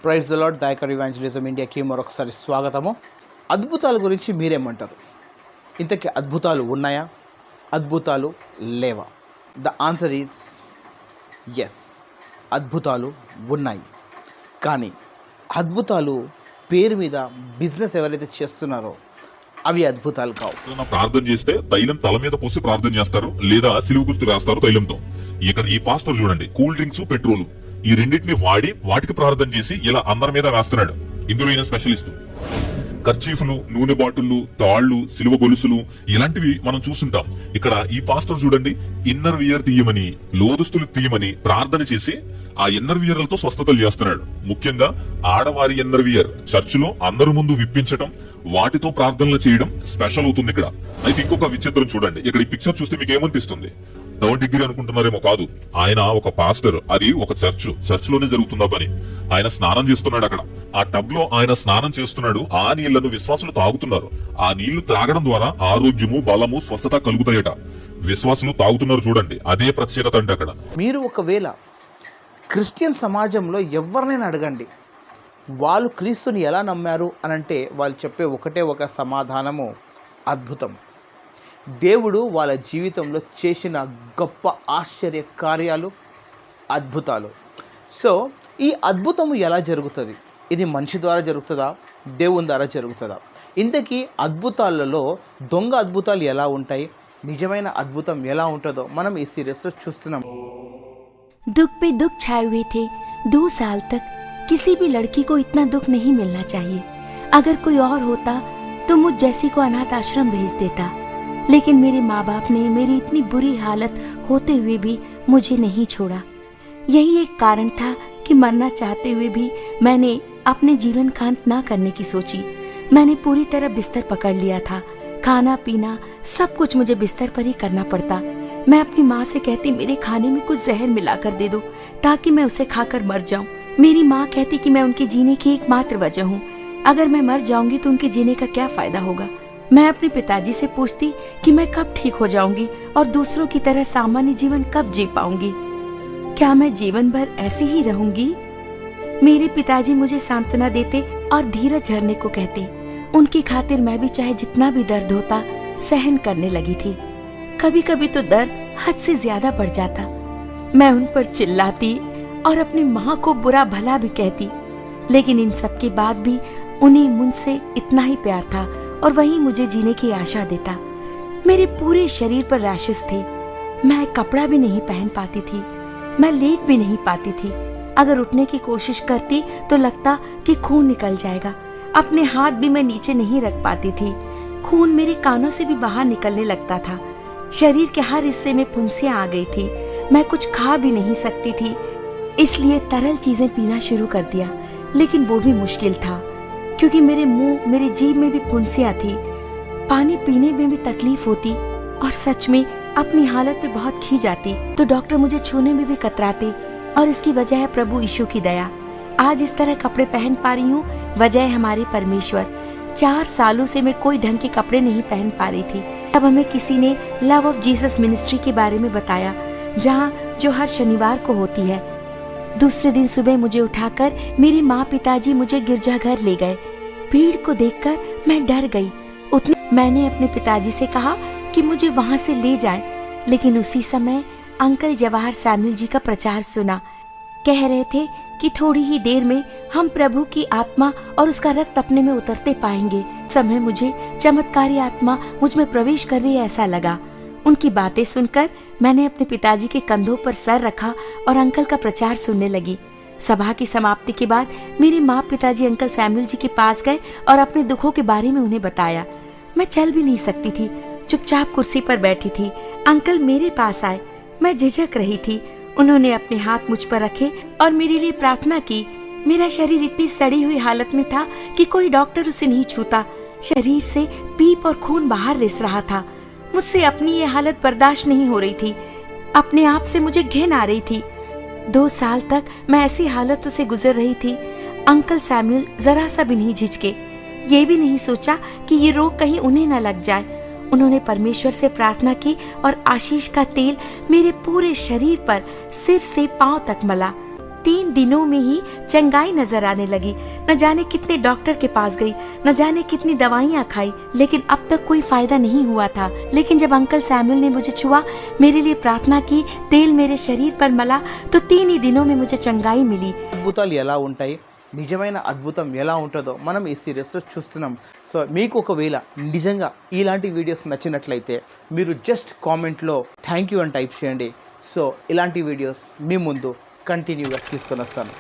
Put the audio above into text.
Praise the lord. Dayakar evangelism ఇండియాకి మరొకసారి స్వాగతము. అద్భుతాల గురించి మీరేమంటారు? ఇంతకీ అద్భుతాలు ఉన్నాయా, అద్భుతాలు లేవా? ద ఆన్సర్ ఈజ్ ఎస్, అద్భుతాలు ఉన్నాయి. కానీ అద్భుతాలు పేరు మీద బిజినెస్ ఎవరైతే చేస్తున్నారో అవి అద్భుతాలు కావు. ప్రార్థన చేస్తే తైలం తల మీద పోసి ప్రార్థన చేస్తారు, లేదా సిలువ గుర్తు రాస్తారు తైలంతో. ఇక్కడ ఈ పాస్టర్ చూడండి, కూల్ డ్రింక్స్, పెట్రోల్ ఈ రెండింటిని వాడి వాటికి ప్రార్థన చేసి ఇలా అందరి మీద వేస్తున్నాడు. ఇందులో ఈయన స్పెషలిస్ట్. కర్చీఫ్లు, నూనె బాటిళ్లు, తాళ్లు, సిలువ గొలుసులు ఇలాంటివి మనం చూస్తుంటాం. ఇక్కడ ఈ పాస్టర్ చూడండి, ఇన్నర్ వియర్ తీయమని, లోదుస్తులు తీయమని ప్రార్థన చేసి ఆ ఇన్నర్ వియర్లతో స్వస్థతలు చేస్తున్నాడు. ముఖ్యంగా ఆడవారి ఇన్నర్ వియర్ చర్చిలో అందరి ముందు విప్పించడం, వాటితో ప్రార్థనలు చేయడం స్పెషల్ అవుతుంది ఇక్కడ. అయితే ఇంకొక విచిత్రం చూడండి, ఇక్కడ ఈ పిక్చర్ చూస్తే మీకు ఏమనిపిస్తుంది? థర్డ్ డిగ్రీ అనుకుంటున్నారేమో, కాదు. ఆయన ఒక పాస్టర్, అది ఒక చర్చ్ లోనే జరుగుతుందా పని. ఆయన స్నానం చేస్తున్నాడు అక్కడ. ఆ టబ్ లో ఆయన స్నానం చేస్తున్నాడు. ఆ నీళ్లను విశ్వాసులు తాగుతున్నారు. ఆ నీళ్లు తాగడం ద్వారా ఆరోగ్యము, బలము, స్వస్థత కలుగుతాయట. విశ్వాసులు తాగుతున్నారు చూడండి, అదే ప్రత్యేకత అంటే అక్కడ. మీరు ఒకవేళ క్రిస్టియన్ సమాజంలో ఎవరినైనా అడగండి, వాళ్ళు క్రీస్తుని ఎలా నమ్మారు అని అంటే వాళ్ళు చెప్పే ఒకటే ఒక సమాధానము, అద్భుతం. దేవుడు వాళ్ళ జీవితంలో చేసిన గొప్ప ఆశ్చర్య కార్యాలు, అద్భుతాలు. సో ఈ అద్భుతము ఎలా జరుగుతుంది? ఇది మనిషి ద్వారా జరుగుతుందా, దేవుని ద్వారా జరుగుతుందా? ఇంతకీ అద్భుతాలలో దొంగ అద్భుతాలు ఎలా ఉంటాయి, నిజమైన అద్భుతం ఎలా ఉంటుందో మనం ఈ సిరీస్లో చూస్తున్నాం. दुख पे दुख छाए हुए थे। 2 साल तक किसी भी लड़की को इतना दुख नहीं मिलना चाहिए। अगर कोई और होता तो मुझ जैसी को अनाथ आश्रम भेज देता, लेकिन मेरे माँ बाप ने मेरी इतनी बुरी हालत होते हुए भी मुझे नहीं छोड़ा। यही एक कारण था कि मरना चाहते हुए भी मैंने अपने जीवन का अंत ना करने की सोची। मैंने पूरी तरह बिस्तर पकड़ लिया था। खाना पीना सब कुछ मुझे बिस्तर पर ही करना पड़ता। मैं अपनी माँ से कहती, मेरे खाने में कुछ जहर मिलाकर दे दो ताकि मैं उसे खाकर मर जाऊं। मेरी माँ कहती कि मैं उनके जीने की एकमात्र वजह हूँ। अगर मैं मर जाऊंगी तो उनके जीने का क्या फायदा होगा। मैं अपने पिताजी से पूछती कि मैं कब ठीक हो जाऊंगी और दूसरों की तरह सामान्य जीवन कब जी पाऊंगी। क्या मैं जीवन भर ऐसे ही रहूंगी? मेरे पिताजी मुझे सांत्वना देते और धीरज धरने को कहते। उनकी खातिर मैं भी चाहे जितना भी दर्द होता सहन करने लगी थी। कभी कभी तो दर्द हद से ज्यादा बढ़ जाता। मैं उन पर चिल्लाती और अपनी माँ को बुरा भला भी कहती, लेकिन इन सब के बाद भी उन्हें मुझसे इतना ही प्यार था और वही मुझे जीने की आशा देता। मेरे पूरे शरीर पर रैशेस थे। मैं कपड़ा भी नहीं पहन पाती थी। मैं लेट भी नहीं पाती थी। अगर उठने की कोशिश करती तो लगता कि खून निकल जाएगा। अपने हाथ भी मैं नीचे नहीं रख पाती थी। खून मेरे कानों से भी बाहर निकलने लगता था। शरीर के हर हिस्से में फुंसियां आ गई थी। मैं कुछ खा भी नहीं सकती थी, इसलिए तरल चीजें पीना शुरू कर दिया, लेकिन वो भी मुश्किल था क्योंकि मेरे मुंह, मेरे जीभ में भी फुंसियां थी। पानी पीने में भी तकलीफ होती और सच में अपनी हालत पे बहुत खी जाती तो डॉक्टर मुझे छूने में भी कतराते, और इसकी वजह है प्रभु यीशु की दया। आज इस तरह कपड़े पहन पा रही हूँ, वजह है हमारे परमेश्वर। 4 सालों से मैं कोई ढंग के कपड़े नहीं पहन पा रही थी। तब हमें किसी ने लव ऑफ जीसस मिनिस्ट्री के बारे में बताया, जहाँ जो हर शनिवार को होती है। दूसरे दिन सुबह मुझे उठाकर मेरे माँ पिताजी मुझे गिरजाघर ले गए। भीड़ को देखकर मैं डर गई। उतने मैंने अपने पिताजी से कहा कि मुझे वहाँ से ले जाएं, लेकिन उसी समय अंकल जवाहर सैमुअल जी का प्रचार सुना। कह रहे थे कि थोड़ी ही देर में हम प्रभु की आत्मा और उसका रक्त अपने में उतरते पाएंगे। समय मुझे चमत्कारी आत्मा मुझ में प्रवेश कर रही है ऐसा लगा। उनकी बातें सुनकर मैंने अपने पिताजी के कंधों पर सर रखा और अंकल का प्रचार सुनने लगी। सभा की समाप्ति के बाद मेरे माँ पिताजी अंकल सैमुअल जी के पास गए और अपने दुखों के बारे में उन्हें बताया। मैं चल भी नहीं सकती थी, चुपचाप कुर्सी पर बैठी थी। अंकल मेरे पास आए। मैं झिझक रही थी। उन्होंने अपने हाथ मुझ पर रखे और मेरे लिए प्रार्थना की। मेरा शरीर इतनी सड़ी हुई हालत में था कि कोई डॉक्टर उसे नहीं छूता। शरीर से पीप और खून बाहर रिस रहा था। मुझसे अपनी ये हालत बर्दाश्त नहीं हो रही थी। अपने आप से मुझे घिन आ रही थी। 2 साल तक मैं ऐसी हालतों से गुजर रही थी। अंकल सैमुअल जरा सा भी नहीं झिझके। ये भी नहीं सोचा कि ये रोग कहीं उन्हें न लग जाए। उन्होंने परमेश्वर से प्रार्थना की और आशीष का तेल मेरे पूरे शरीर पर सिर से पांव तक मला। 3 दिनों में ही चंगाई नजर आने लगी। न जाने कितने डॉक्टर के पास गई, न जाने कितनी दवाइयाँ खाई, लेकिन अब तक कोई फायदा नहीं हुआ था। लेकिन जब अंकल सैमुअल ने मुझे छुआ, मेरे लिए प्रार्थना की, तेल मेरे शरीर पर मला, तो 3 ही दिनों में मुझे चंगाई मिली। అద్భుతాలు ఎలా ఉంటాయి, నిజమైన అద్భుతం ఎలా ఉంటుందో మనం ఈ సిరీస్లో చూస్తున్నాం. సో మీకు ఒకవేళ నిజంగా ఇలాంటి వీడియోస్ నచ్చినట్లయితే మీరు జస్ట్ కామెంట్లో థ్యాంక్ యూ అని టైప్ చేయండి. సో ఇలాంటి వీడియోస్ మీ ముందు కంటిన్యూగా తీసుకొని వస్తాను.